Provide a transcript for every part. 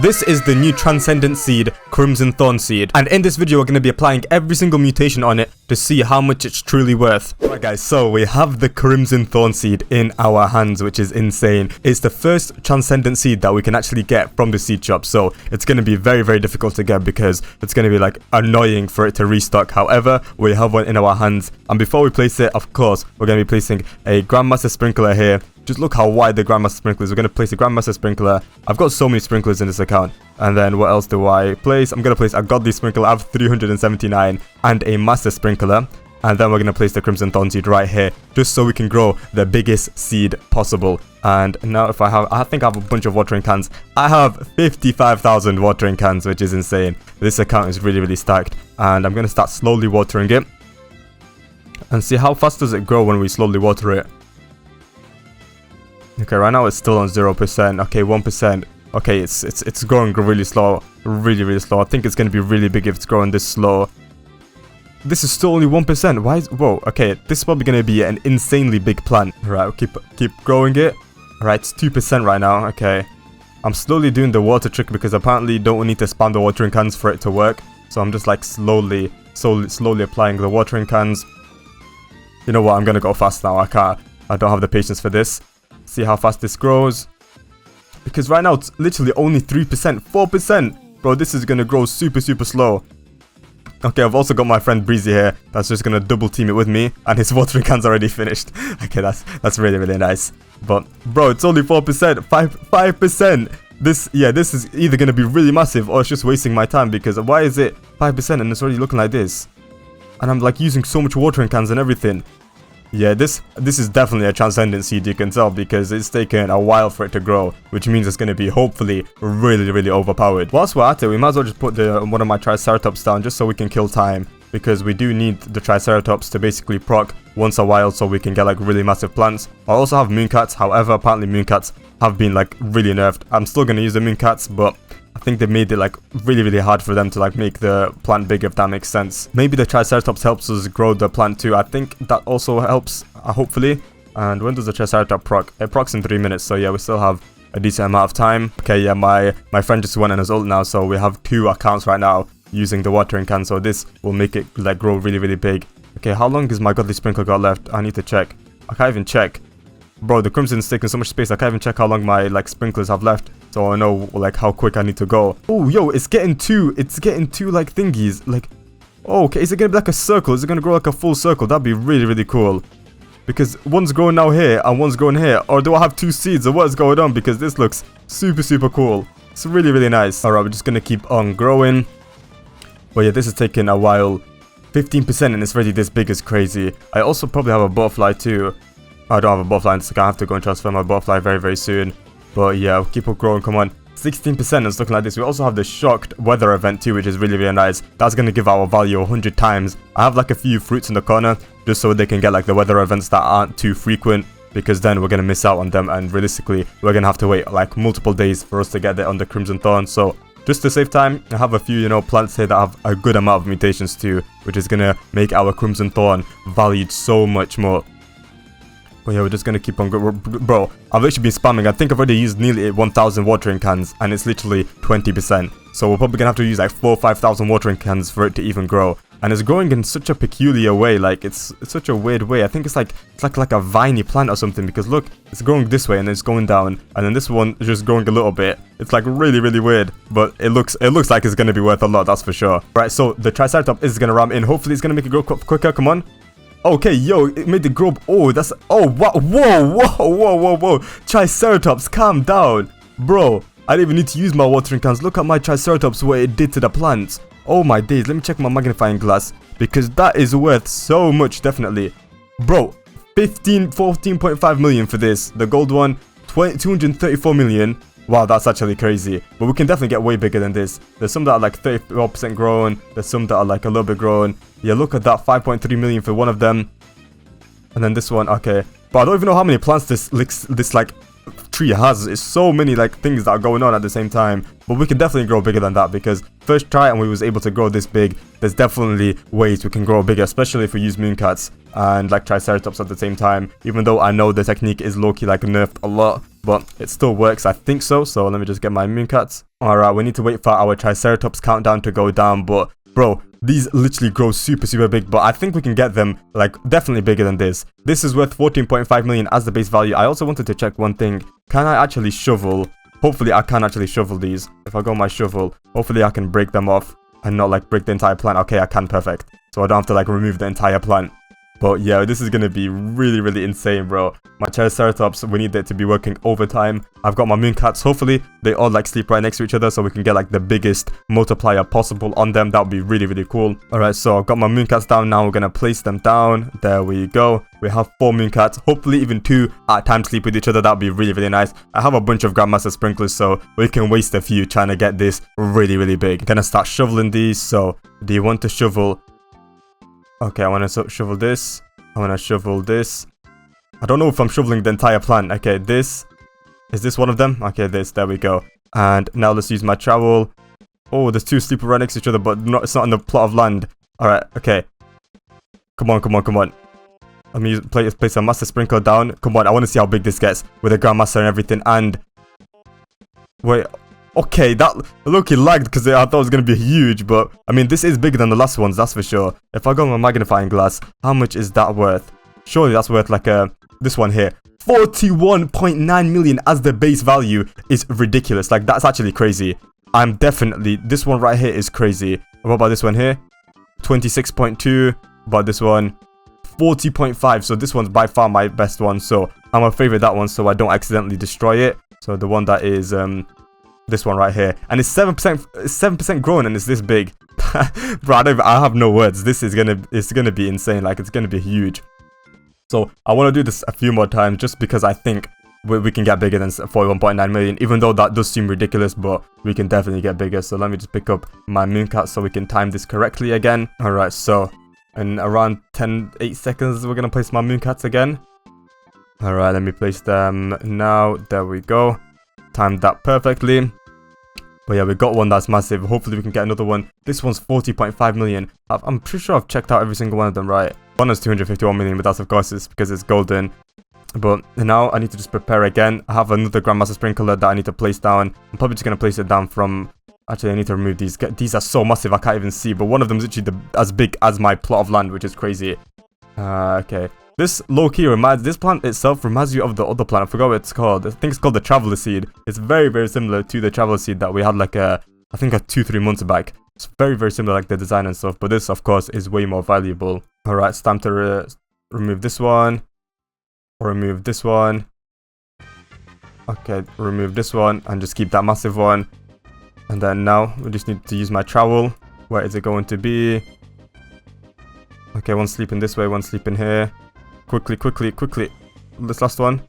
This is the new Transcendent seed, Crimson Thorn seed, and in this video we're going to be applying every single mutation on it to see how much it's truly worth. Alright guys, so we have the Crimson Thorn seed in our hands, which is insane. It's the first Transcendent seed that we can actually get from the seed shop, so it's going to be very difficult to get because it's going to be like annoying for it to restock. However, we have one in our hands, and before we place it, of course, we're going to be placing a Grandmaster Sprinkler here. Just look how wide the Grandmaster Sprinkler is. We're going to place a Grandmaster Sprinkler. I've got so many sprinklers in this account. And then what else do I place? I'm going to place a Godly Sprinkler. I have 379 and a Master Sprinkler. And then we're going to place the Crimson Thorn seed right here, just so we can grow the biggest seed possible. And now if I think I have a bunch of watering cans. I have 55,000 watering cans, which is insane. This account is really stacked. And I'm going to start slowly watering it. And see how fast does it grow when we slowly water it. Okay, right now it's still on 0%. Okay, 1%. Okay, it's growing really slow. Really slow. I think it's going to be really big if it's growing this slow. This is still only 1%. Why is... Whoa, okay. This is probably going to be an insanely big plant. Right, keep growing it. Alright, it's 2% right now. Okay. I'm slowly doing the water trick because apparently you don't need to spam the watering cans for it to work. So I'm just like slowly applying the watering cans. You know what? I'm going to go fast now. I don't have the patience for this. See how fast this grows. Because right now it's literally only 3%, 4%. Bro, this is gonna grow super slow. Okay, I've also got my friend Breezy here. That's just gonna double team it with me, and his watering can's already finished. Okay, that's really nice. But bro, it's only 4%, 5%. This is either gonna be really massive or it's just wasting my time. Because why is it 5% and it's already looking like this? And I'm like using so much watering cans and everything. Yeah, this is definitely a Transcendent seed, you can tell, because it's taken a while for it to grow, which means it's going to be hopefully really overpowered. Whilst we're at it, we might as well just put one of my Triceratops down just so we can kill time, because we do need the Triceratops to basically proc once a while so we can get like really massive plants. I also have Mooncats, however, apparently Mooncats have been like really nerfed. I'm still going to use the Mooncats, but I think they made it like really hard for them to like make the plant big, if that makes sense. Maybe the Triceratops helps us grow the plant too. I think that also helps, hopefully. And when does the Triceratops proc? It procs in 3 minutes, so yeah, we still have a decent amount of time. Okay, yeah, my friend just went on his ult now, so we have 2 accounts right now using the watering can, so this will make it like grow really big. Okay, how long is my Godly Sprinkler got left? I need to check. I can't even check. Bro, the Crimson's taking so much space, I can't even check how long my like sprinklers have left. So I know like how quick I need to go. Oh, yo, it's getting two like thingies. Like, oh, okay, is it gonna be like a circle? Is it gonna grow like a full circle? That'd be really cool. Because one's growing now here and one's growing here. Or do I have 2 seeds or what is going on? Because this looks super cool. It's really nice. Alright, we're just gonna keep on growing. But yeah, this is taking a while. 15% and it's already this big is crazy. I also probably have a butterfly too. I don't have a butterfly, so I have to go and transfer my butterfly very soon. But yeah, keep on growing, come on. 16% is looking like this. We also have the shocked weather event too, which is really nice. That's going to give our value 100 times. I have like a few fruits in the corner, just so they can get like the weather events that aren't too frequent. Because then we're going to miss out on them, and realistically, we're going to have to wait like multiple days for us to get it on the Crimson Thorn. So just to save time, I have a few, plants here that have a good amount of mutations too, which is going to make our Crimson Thorn valued so much more. But yeah, we're just gonna keep on going. Bro, I've actually been spamming. I think I've already used nearly 1,000 watering cans, and it's literally 20%. So we're probably gonna have to use like 4,000 or 5,000 watering cans for it to even grow. And it's growing in such a peculiar way. Like it's such a weird way. I think it's like a viney plant or something. Because look, it's growing this way and it's going down, and then this one is just growing a little bit. It's like really weird. But it looks like it's gonna be worth a lot. That's for sure. Right. So the Triceratops is gonna ram in. Hopefully, it's gonna make it grow quicker. Come on. Okay, yo, it made the grow. Oh, that's... Oh, wow, whoa. Triceratops, calm down. Bro, I didn't even need to use my watering cans. Look at my Triceratops, what it did to the plants. Oh, my days. Let me check my magnifying glass. Because that is worth so much, definitely. Bro, 14.5 million for this. The gold one, 234 million. Wow, that's actually crazy. But we can definitely get way bigger than this. There's some that are like 34% grown. There's some that are like a little bit grown. Yeah, look at that. 5.3 million for one of them. And then this one, okay. But I don't even know how many plants this like tree has is so many like things that are going on at the same time. But we can definitely grow bigger than that, because first try and we was able to grow this big. There's definitely ways we can grow bigger, especially if we use mooncats and like triceratops at the same time. Even though I know the technique is low-key like nerfed a lot, but it still works, I think so. So let me just get my mooncats. Alright, we need to wait for our triceratops countdown to go down, but bro, these literally grow super big, but I think we can get them like definitely bigger than this. This is worth 14.5 million as the base value. I also wanted to check one thing. Can I actually shovel? Hopefully I can actually shovel these. If I go my shovel, hopefully I can break them off and not like break the entire plant. Okay, I can, perfect. So I don't have to like remove the entire plant. But yeah, this is gonna be really insane, bro. My triceratops, we need it to be working overtime. I've got my mooncats. Hopefully they all like sleep right next to each other, so we can get like the biggest multiplier possible on them. That would be really cool. Alright, so I've got my mooncats down. Now we're gonna place them down. There we go. We have 4 mooncats. Hopefully even 2 at a time sleep with each other. That would be really nice. I have a bunch of Grandmaster sprinklers, so we can waste a few trying to get this really big. I'm gonna start shoveling these. So do you want to shovel? Okay, I want to shovel this. I want to shovel this. I don't know if I'm shoveling the entire plant. Okay, this. Is this one of them? Okay, this. There we go. And now let's use my trowel. Oh, there's 2 sleeping right next to each other, but it's not in the plot of land. Alright, okay. Come on. Let me place a master sprinkler down. Come on, I want to see how big this gets with a Grandmaster and everything. And wait. Okay, that low-key lagged because I thought it was going to be huge, but I mean, this is bigger than the last ones, that's for sure. If I go on my magnifying glass, how much is that worth? Surely that's worth like this one here. 41.9 million as the base value is ridiculous. Like, that's actually crazy. I'm definitely, this one right here is crazy. What about this one here? 26.2. About this one? 40.5. So this one's by far my best one. So I'm gonna favorite that one so I don't accidentally destroy it. So the one that is this one right here, and it's 7% grown, and it's this big. Bro, I have no words. This is gonna be insane. Like, it's gonna be huge. So I want to do this a few more times just because I think we can get bigger than 41.9 million, even though that does seem ridiculous, but we can definitely get bigger. So let me just pick up my mooncat so we can time this correctly again. Alright, so in around 8 seconds we're gonna place my mooncats again. Alright, let me place them now. There we go. Timed that perfectly. But yeah, we got one that's massive. Hopefully we can get another one. This one's 40.5 million. I'm pretty sure I've checked out every single one of them, right? One is 251 million, but that's of course it's because it's golden. But now I need to just prepare again. I have another Grandmaster sprinkler that I need to place down. I'm probably just going to place it down from... Actually, I need to remove these. These are so massive, I can't even see. But one of them is literally as big as my plot of land, which is crazy. Okay. This low-key this plant itself reminds you of the other plant. I forgot what it's called. I think it's called the Traveler Seed. It's very similar to the Traveler Seed that we had like I think 2-3 months back. It's very similar, like the design and stuff. But this, of course, is way more valuable. Alright, it's time to remove this one. Remove this one. Okay, remove this one. And just keep that massive one. And then now, we just need to use my trowel. Where is it going to be? Okay, one sleeping this way, one sleeping here. Quickly. This last one.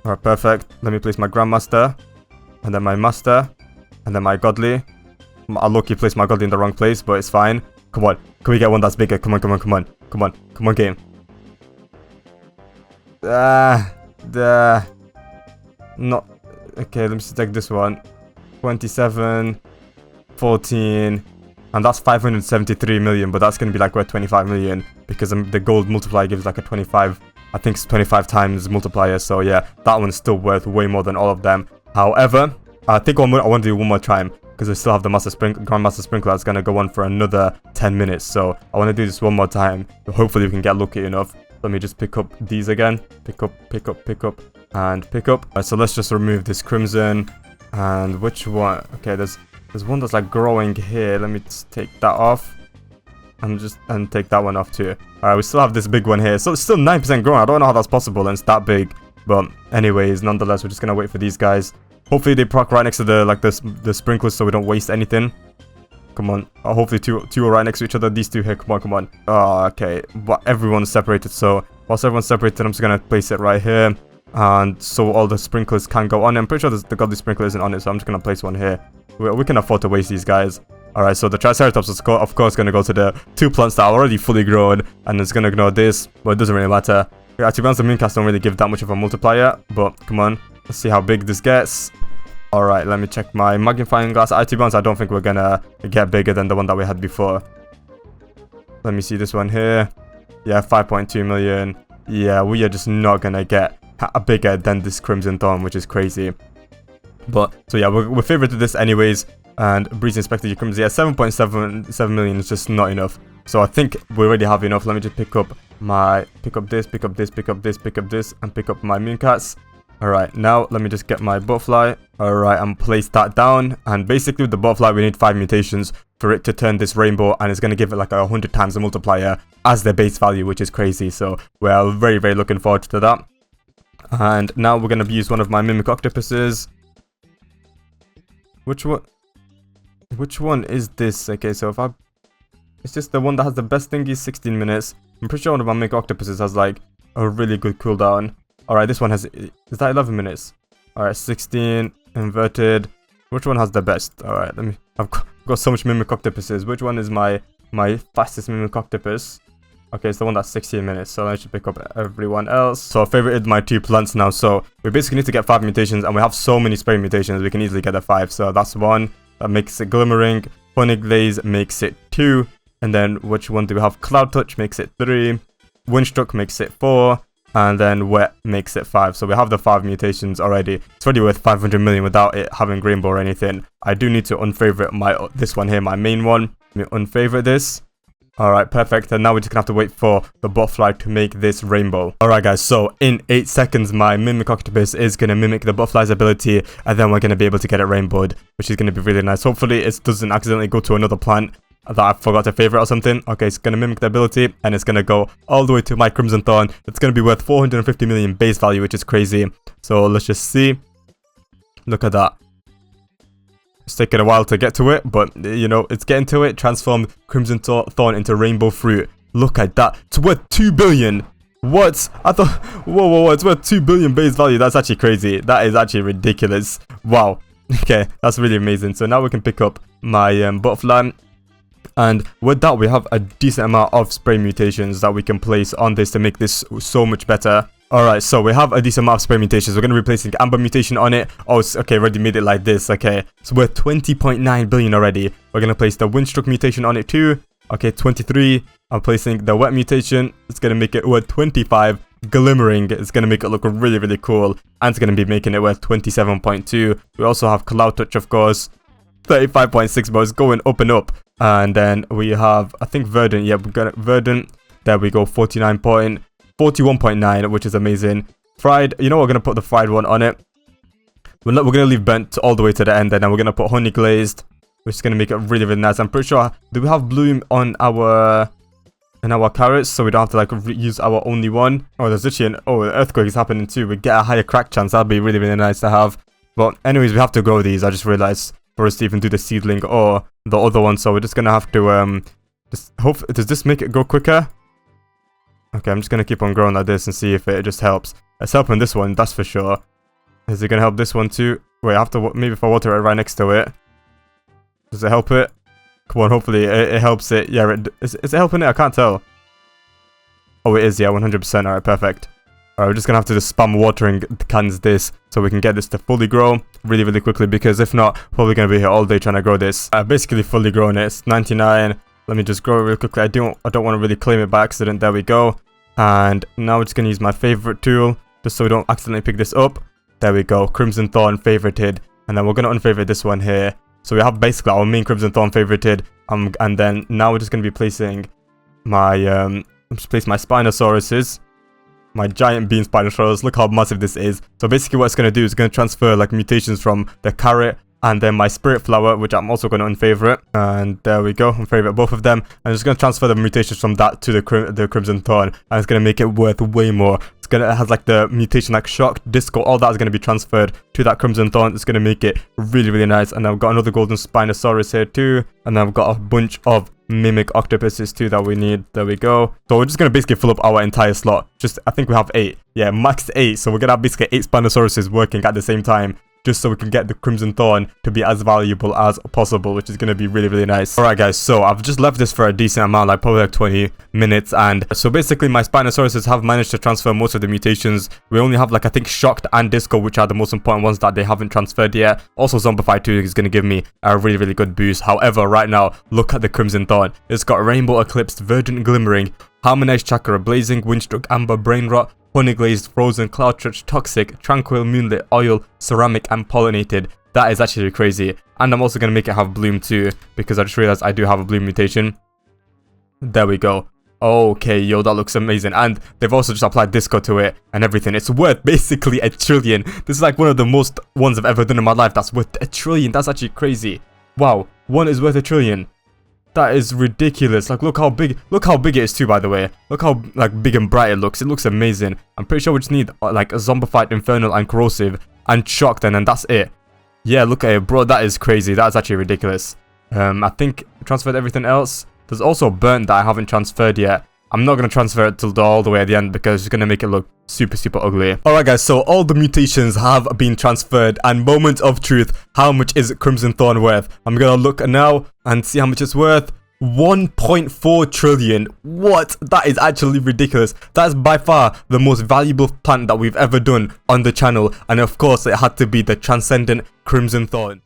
Alright, perfect. Let me place my Grandmaster. And then my Master. And then my Godly. I low-key placed my Godly in the wrong place, but it's fine. Come on. Can we get one that's bigger? Come on, game. Not... Okay, let me just take this one. 27. 14. And that's 573 million, but that's going to be like worth 25 million because the gold multiplier gives like a 25, I think it's 25 times multiplier. So yeah, that one's still worth way more than all of them. However, I think I want to do one more time because I still have the Grandmaster Sprinkler that's going to go on for another 10 minutes. So I want to do this one more time. Hopefully we can get lucky enough. Let me just pick up these again. Pick up, and pick up. So let's just remove this crimson. And which one? Okay, there's one that's like growing here. Let me just take that off. And take that one off too. Alright, we still have this big one here. So it's still 9% growing. I don't know how that's possible and it's that big. But anyways, nonetheless, we're just gonna wait for these guys. Hopefully they proc right next to the sprinklers so we don't waste anything. Come on. Hopefully two are right next to each other. These two here. Come on. Oh, okay. But everyone's separated. So whilst everyone's separated, I'm just gonna place it right here. And so all the sprinklers can go on. I'm pretty sure the Godly sprinkler isn't on it, so I'm just gonna place one here. We can afford to waste these guys. Alright, so the Triceratops is of course going to go to the 2 plants that are already fully grown. And it's going to ignore this, but it doesn't really matter. Yeah, to be honest, the mooncats don't really give that much of a multiplier. But come on, Let's see how big this gets. Alright, let me check my magnifying glass. To be honest, I don't think we're gonna get bigger than the one that we had before. Let me see this one here. Yeah, 5.2 million. Yeah, we are just not gonna get bigger than this Crimson Thorn, which is crazy. But, so yeah, we're favorited this anyways. And Breeze Inspector, you come, yeah, 7.77 million is just not enough. So I think we already have enough. Let me just pick up this, pick up this, pick up this, pick up this, and pick up my Mooncats. Alright, now let me just get my butterfly. Alright, and place that down. And basically with the butterfly, we need 5 mutations for it to turn this rainbow. And it's going to give it like 100 times the multiplier as the base value, which is crazy. So we're very, very looking forward to that. And now we're going to use one of my Mimic Octopuses. Which one is this? Okay, so it's just the one that has the best thingy, 16 minutes. I'm pretty sure one of my Mimic Octopuses has like a really good cooldown. Alright, this one has, is that 11 minutes? Alright, 16, inverted. Which one has the best? Alright, I've got so much Mimic Octopuses. Which one is my fastest Mimic Octopus? Okay, it's the one that's 16 minutes, so I should pick up everyone else. So I favorited my 2 plants now, so we basically need to get 5 mutations, and we have so many spray mutations, we can easily get the 5. So that's 1, that makes it Glimmering. Funny Glaze makes it 2, and then which one do we have? Cloud Touch makes it 3, Windstruck makes it 4, and then Wet makes it 5. So we have the 5 mutations already. It's already worth 500 million without it having rainbow or anything. I do need to unfavorite this one here, my main one. Let me unfavorite this. Alright, perfect. And now we're just gonna have to wait for the butterfly to make this rainbow. Alright guys, so in 8 seconds, my Mimic Octopus is gonna mimic the butterfly's ability, and then we're gonna be able to get it rainbowed, which is gonna be really nice. Hopefully it doesn't accidentally go to another plant that I forgot to favorite or something. Okay, it's gonna mimic the ability, and it's gonna go all the way to my Crimson Thorn. It's gonna be worth 450 million base value, which is crazy. So let's just see. Look at that. It's taking a while to get to it, but you know, it's getting to it. Transformed Crimson Thorn into Rainbow Fruit. Look at that. It's worth 2 billion. What? I thought, whoa, it's worth 2 billion base value. That's actually crazy. That is actually ridiculous. Wow. Okay, that's really amazing. So now we can pick up my butterfly. And with that, we have a decent amount of spray mutations that we can place on this to make this so much better. Alright, so we have a decent amount of spray mutations. We're going to be placing Amber mutation on it. Oh, it's, okay, already made it like this. Okay, so we're 20.9 billion already. We're going to place the Windstruck mutation on it too. Okay, 23. I'm placing the Wet mutation. It's going to make it worth 25. Glimmering. It's going to make it look really, really cool. And it's going to be making it worth 27.2. We also have Cloud Touch, of course. 35.6, but it's going up and up. And then we have, I think, Verdant. Yeah, we got Verdant. There we go, 41.9, which is amazing. Fried, you know what, we're going to put the fried one on it. We're going to leave burnt all the way to the end, and then we're going to put honey glazed, which is going to make it really, really nice. I'm pretty sure, do we have bloom on our carrots, so we don't have to like use our only one? Oh, there's literally an earthquake is happening too. We get a higher crack chance. That'd be really, really nice to have. But anyways, we have to grow these. I just realized for us to even do the seedling or the other one, so we're just going to have to just hope. Does this make it go quicker? Okay, I'm just going to keep on growing like this and see if it just helps. It's helping this one, that's for sure. Is it going to help this one too? Wait, I have to, maybe if I water it right next to it. Does it help it? Come on, hopefully it helps it. Yeah, is it helping it? I can't tell. Oh, it is, yeah, 100%. Alright, perfect. Alright, we're just going to have to just spam watering cans this so we can get this to fully grow really, really quickly, because if not, probably going to be here all day trying to grow this. Basically fully grown it. It's 99. Let me just grow it real quickly. I don't want to really claim it by accident. There we go. And now we're just going to use my favorite tool just so we don't accidentally pick this up. There we go. Crimson Thorn favorited. And then we're going to unfavorite this one here. So we have basically our main Crimson Thorn favorited. And then now we're just going to be placing my my Spinosauruses. My giant bean Spinosaurus. Look how massive this is. So basically what it's going to do is going to transfer like mutations from the carrot and then my Spirit Flower, which I'm also going to unfavorite. And there we go, unfavorite both of them. And I'm just going to transfer the mutations from that to the Crimson Thorn. And it's going to make it worth way more. It has like the mutation like Shock, Disco, all that is going to be transferred to that Crimson Thorn. It's going to make it really, really nice. And I've got another Golden Spinosaurus here too. And then I've got a bunch of Mimic Octopuses too that we need. There we go. So we're just going to basically fill up our entire slot. I think we have 8. Yeah, max 8. So we're going to have basically 8 Spinosauruses working at the same time. just so we can get the Crimson Thorn to be as valuable as possible, which is going to be really, really nice. Alright guys, so I've just left this for a decent amount, like probably like 20 minutes, and so basically my Spinosauruses have managed to transfer most of the mutations. We only have like I think Shocked and Disco, which are the most important ones that they haven't transferred yet. Also Zombified 2 is going to give me a really, really good boost. However, right now, look at the Crimson Thorn. It's got Rainbow Eclipsed, Verdant Glimmering, Harmonized Chakra, Blazing, Windstruck, Amber, Brain Rot, Honey Glazed, Frozen, Cloud Touch, Toxic, Tranquil, Moonlit, Oil, Ceramic, and Pollinated. That is actually crazy. And I'm also going to make it have Bloom too, because I just realized I do have a Bloom mutation. There we go. Okay, yo, that looks amazing. And they've also just applied Disco to it and everything. It's worth basically $1 trillion. This is like one of the most ones I've ever done in my life. That's worth $1 trillion. That's actually crazy. Wow, one is worth $1 trillion. That is ridiculous. Like, look how big it is too, by the way. Look how like big and bright it looks. It looks amazing. I'm pretty sure we just need like a Zombified, Infernal, and Corrosive, and Shocked, and then that's it. Yeah, look at it, bro. That is crazy. That's actually ridiculous. I think I transferred everything else. There's also Burnt that I haven't transferred yet. I'm not going to transfer it till all the way at the end because it's going to make it look super, super ugly. Alright guys, so all the mutations have been transferred, and moment of truth, how much is Crimson Thorn worth? I'm going to look now and see how much it's worth. 1.4 trillion. What? That is actually ridiculous. That is by far the most valuable plant that we've ever done on the channel, and of course it had to be the Transcendent Crimson Thorn.